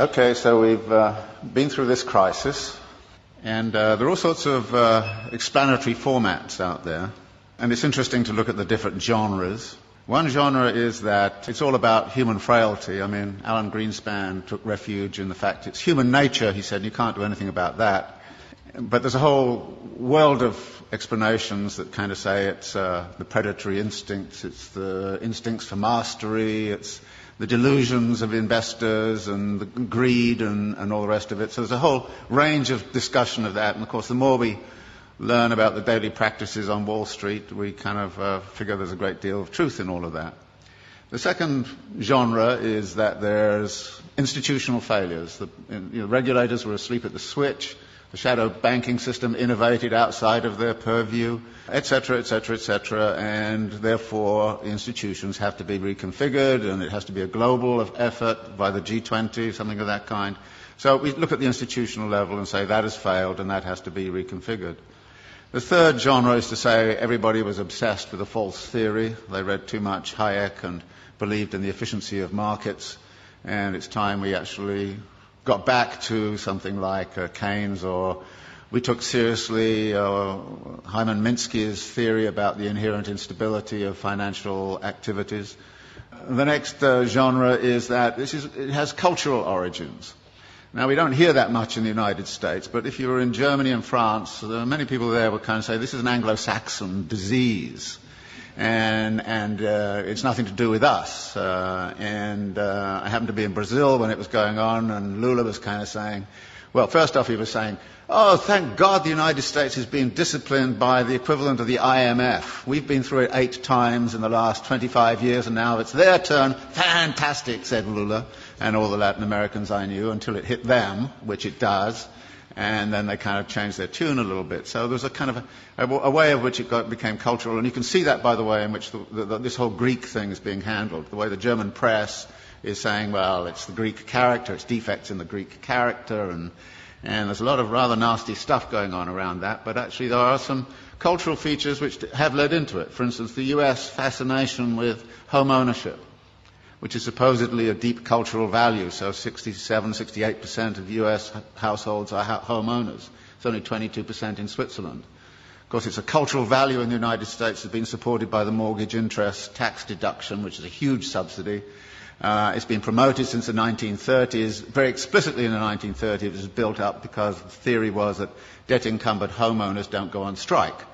Okay, so we've been through this crisis, and there are all sorts of explanatory formats out there, and it's interesting to look at the different genres. One genre is that it's all about human frailty. I mean, Alan Greenspan took refuge in the fact it's human nature, he said, and you can't do anything about that. But there's a whole world of explanations that kind of say it's the predatory instincts, it's the instincts for mastery, it's the delusions of investors and the greed and all the rest of it. So there's a whole range of discussion of that. And of course, the more we learn about the daily practices on Wall Street, we kind of figure there's a great deal of truth in all of that. The second genre is that there's institutional failures. The regulators were asleep at the switch. The shadow banking system innovated outside of their purview, etc., etc., etc., and therefore the institutions have to be reconfigured, and it has to be a global effort by the G20, something of that kind. So we look at the institutional level and say that has failed and that has to be reconfigured. The third genre is to say everybody was obsessed with a false theory. They read too much Hayek and believed in the efficiency of markets, and it's time we actually got back to something like Keynes, or we took seriously Hyman Minsky's theory about the inherent instability of financial activities. The next genre is that it has cultural origins. Now, we don't hear that much in the United States, but if you were in Germany and France, many people there would kind of say this is an Anglo-Saxon disease. And it's nothing to do with us. I happened to be in Brazil when it was going on, and Lula was kind of saying, well, first off he was saying, oh, thank God the United States is being disciplined by the equivalent of the IMF. We've been through it 8 times in the last 25 years, and now it's their turn. Fantastic, said Lula, and all the Latin Americans I knew, until it hit them, which it does. And then they kind of changed their tune a little bit. So there's a kind of a way of which it became cultural. And you can see that by the way in which this whole Greek thing is being handled. The way the German press is saying, well, it's the Greek character, it's defects in the Greek character. And there's a lot of rather nasty stuff going on around that. But actually there are some cultural features which have led into it. For instance, the US fascination with home ownership, which is supposedly a deep cultural value. So 68% of US households are homeowners. It's only 22% in Switzerland. Of course, it's a cultural value in the United States that's been supported by the mortgage interest tax deduction, which is a huge subsidy. It's been promoted since the 1930s. Very explicitly in the 1930s, it was built up because the theory was that debt-encumbered homeowners don't go on strike.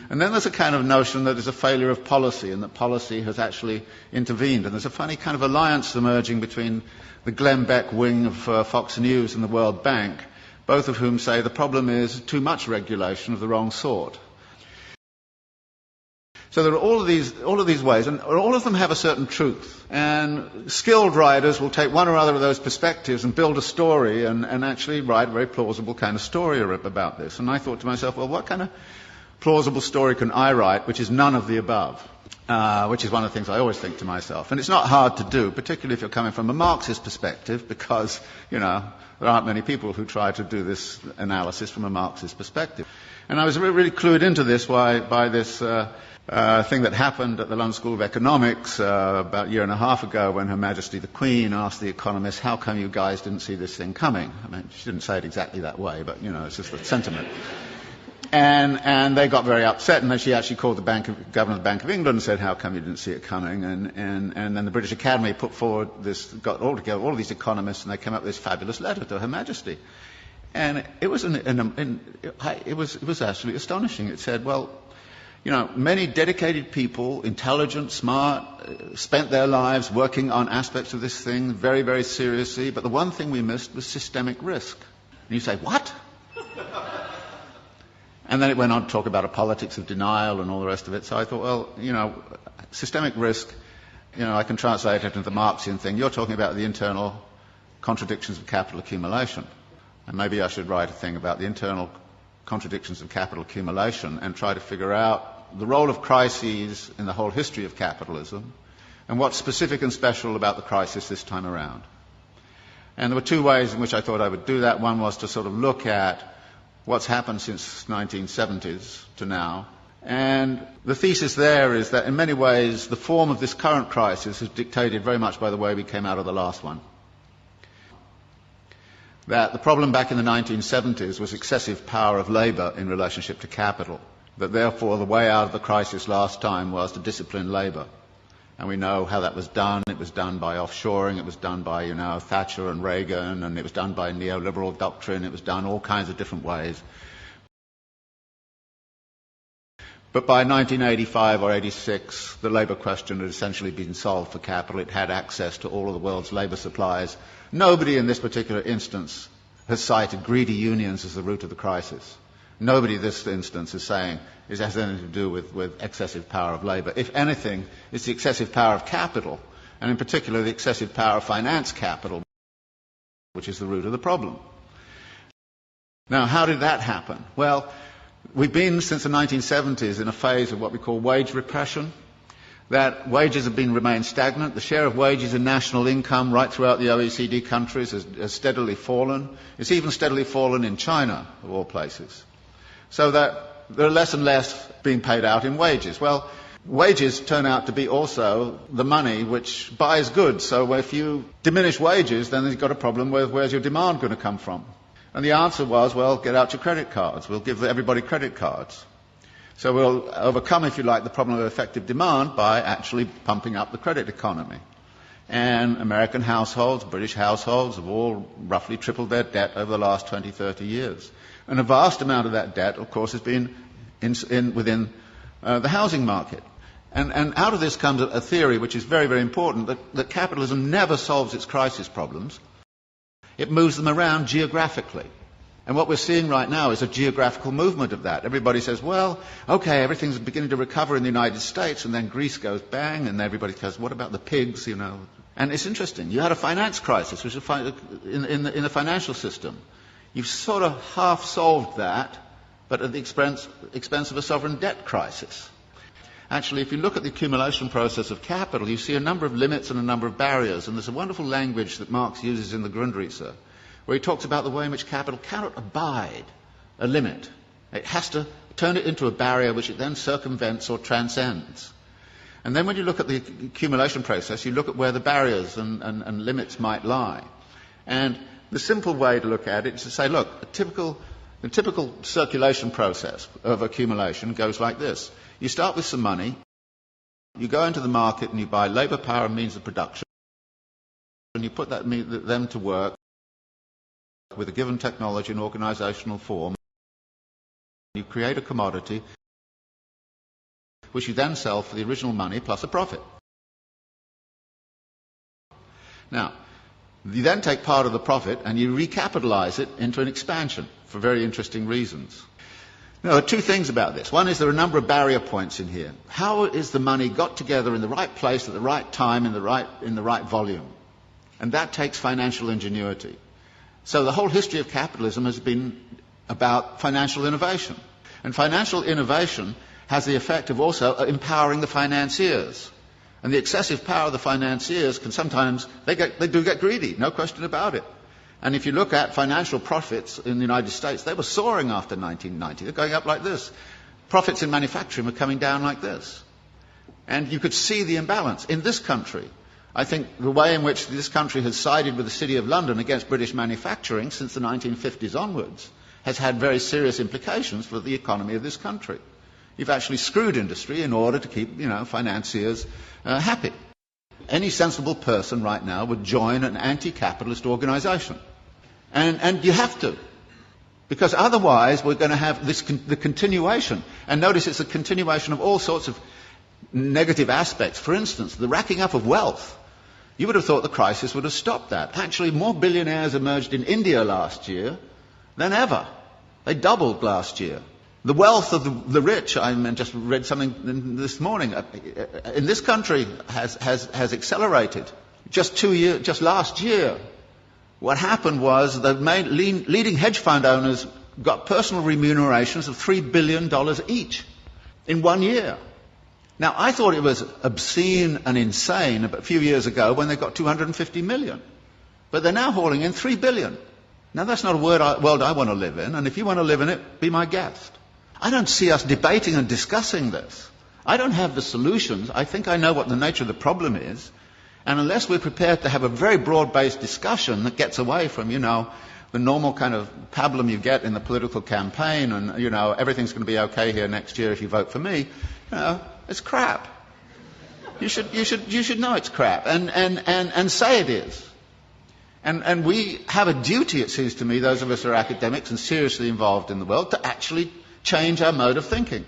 And then there's a kind of notion that there's a failure of policy, and that policy has actually intervened. And there's a funny kind of alliance emerging between the Glenn Beck wing of Fox News and the World Bank, both of whom say the problem is too much regulation of the wrong sort. So there are all of these ways, and all of them have a certain truth. And skilled writers will take one or other of those perspectives and build a story and actually write a very plausible kind of story about this. And I thought to myself, well, what kind of plausible story can I write which is none of the above? Which is one of the things I always think to myself. And it's not hard to do, particularly if you're coming from a Marxist perspective, because, there aren't many people who try to do this analysis from a Marxist perspective. And I was really clued into this by this thing that happened at the London School of Economics about a year and a half ago, when Her Majesty the Queen asked the economists, how come you guys didn't see this thing coming? I mean, she didn't say it exactly that way, but, it's just the sentiment. And they got very upset, and then she actually called the Governor of the Bank of England and said, how come you didn't see it coming? And then the British Academy put forward got all together, all of these economists, and they came up with this fabulous letter to Her Majesty. And it was it was absolutely astonishing. It said, well, many dedicated people, intelligent, smart, spent their lives working on aspects of this thing very, very seriously, but the one thing we missed was systemic risk. And you say, what? And then it went on to talk about a politics of denial and all the rest of it. So I thought, well, systemic risk, I can translate it into the Marxian thing. You're talking about the internal contradictions of capital accumulation. And maybe I should write a thing about the internal contradictions of capital accumulation and try to figure out the role of crises in the whole history of capitalism and what's specific and special about the crisis this time around. And there were 2 ways in which I thought I would do that. One was to sort of look at what's happened since 1970s to now. And the thesis there is that in many ways the form of this current crisis is dictated very much by the way we came out of the last one. that the problem back in the 1970s was excessive power of labour in relationship to capital, that therefore the way out of the crisis last time was to discipline labour. And we know how that was done. It was done by offshoring, it was done by, Thatcher and Reagan, and it was done by neoliberal doctrine, it was done all kinds of different ways. But by 1985 or 86, the labour question had essentially been solved for capital. It had access to all of the world's labour supplies. Nobody in this particular instance has cited greedy unions as the root of the crisis. Nobody in this instance is saying it has anything to do with excessive power of labour. If anything, it's the excessive power of capital, and in particular the excessive power of finance capital, which is the root of the problem. Now, how did that happen? Well, we've been, since the 1970s, in a phase of what we call wage repression, that wages have remained stagnant. The share of wages in national income right throughout the OECD countries has steadily fallen. It's even steadily fallen in China, of all places. So that there are less and less being paid out in wages. Well, wages turn out to be also the money which buys goods. So if you diminish wages, then you've got a problem with where's your demand going to come from? And the answer was, well, get out your credit cards. We'll give everybody credit cards. So we'll overcome, if you like, the problem of effective demand by actually pumping up the credit economy. And American households, British households have all roughly tripled their debt over the last 20, 30 years. And a vast amount of that debt, of course, has been within the housing market. And out of this comes a theory which is very, very important, that capitalism never solves its crisis problems. It moves them around geographically. And what we're seeing right now is a geographical movement of that. Everybody says, well, okay, everything's beginning to recover in the United States, and then Greece goes bang, and everybody goes, what about the pigs, And it's interesting. You had a finance crisis, which is in the financial system. You've sort of half solved that, but at the expense of a sovereign debt crisis. Actually, if you look at the accumulation process of capital, you see a number of limits and a number of barriers. And there's a wonderful language that Marx uses in the Grundrisse, where he talks about the way in which capital cannot abide a limit. It has to turn it into a barrier which it then circumvents or transcends. And then when you look at the accumulation process, you look at where the barriers and limits might lie. And the simple way to look at it is to say, look, the typical circulation process of accumulation goes like this. You start with some money, you go into the market and you buy labour, power and means of production, and you put them to work with a given technology and organisational form. You create a commodity which you then sell for the original money plus a profit. Now, you then take part of the profit and you recapitalise it into an expansion for very interesting reasons. Now, there are two things about this. One is there are a number of barrier points in here. How is the money got together in the right place at the right time in the right volume? And that takes financial ingenuity. So the whole history of capitalism has been about financial innovation. And financial innovation has the effect of also empowering the financiers. And the excessive power of the financiers can sometimes, they do get greedy, no question about it. And if you look at financial profits in the United States, they were soaring after 1990. They're going up like this. Profits in manufacturing were coming down like this. And you could see the imbalance. In this country, I think the way in which this country has sided with the City of London against British manufacturing since the 1950s onwards has had very serious implications for the economy of this country. You've actually screwed industry in order to keep, financiers happy. Any sensible person right now would join an anti-capitalist organisation. And you have to. Because otherwise we're going to have the continuation. And notice it's a continuation of all sorts of negative aspects. For instance, the racking up of wealth. You would have thought the crisis would have stopped that. Actually, more billionaires emerged in India last year than ever. They doubled last year. The wealth of the rich, I just read something this morning, in this country has accelerated. Just last year, what happened was the leading hedge fund owners got personal remunerations of $3 billion each in 1 year. Now, I thought it was obscene and insane a few years ago when they got 250 million. But they're now hauling in $3 billion. Now, that's not a world I want to live in, and if you want to live in it, be my guest. I don't see us debating and discussing this. I don't have the solutions. I think I know what the nature of the problem is. And unless we're prepared to have a very broad-based discussion that gets away from, the normal kind of pablum you get in the political campaign, and, you know, everything's going to be okay here next year if you vote for me, you know, it's crap. You should know it's crap, and say it is. And we have a duty, it seems to me, those of us who are academics and seriously involved in the world, to actually change our mode of thinking.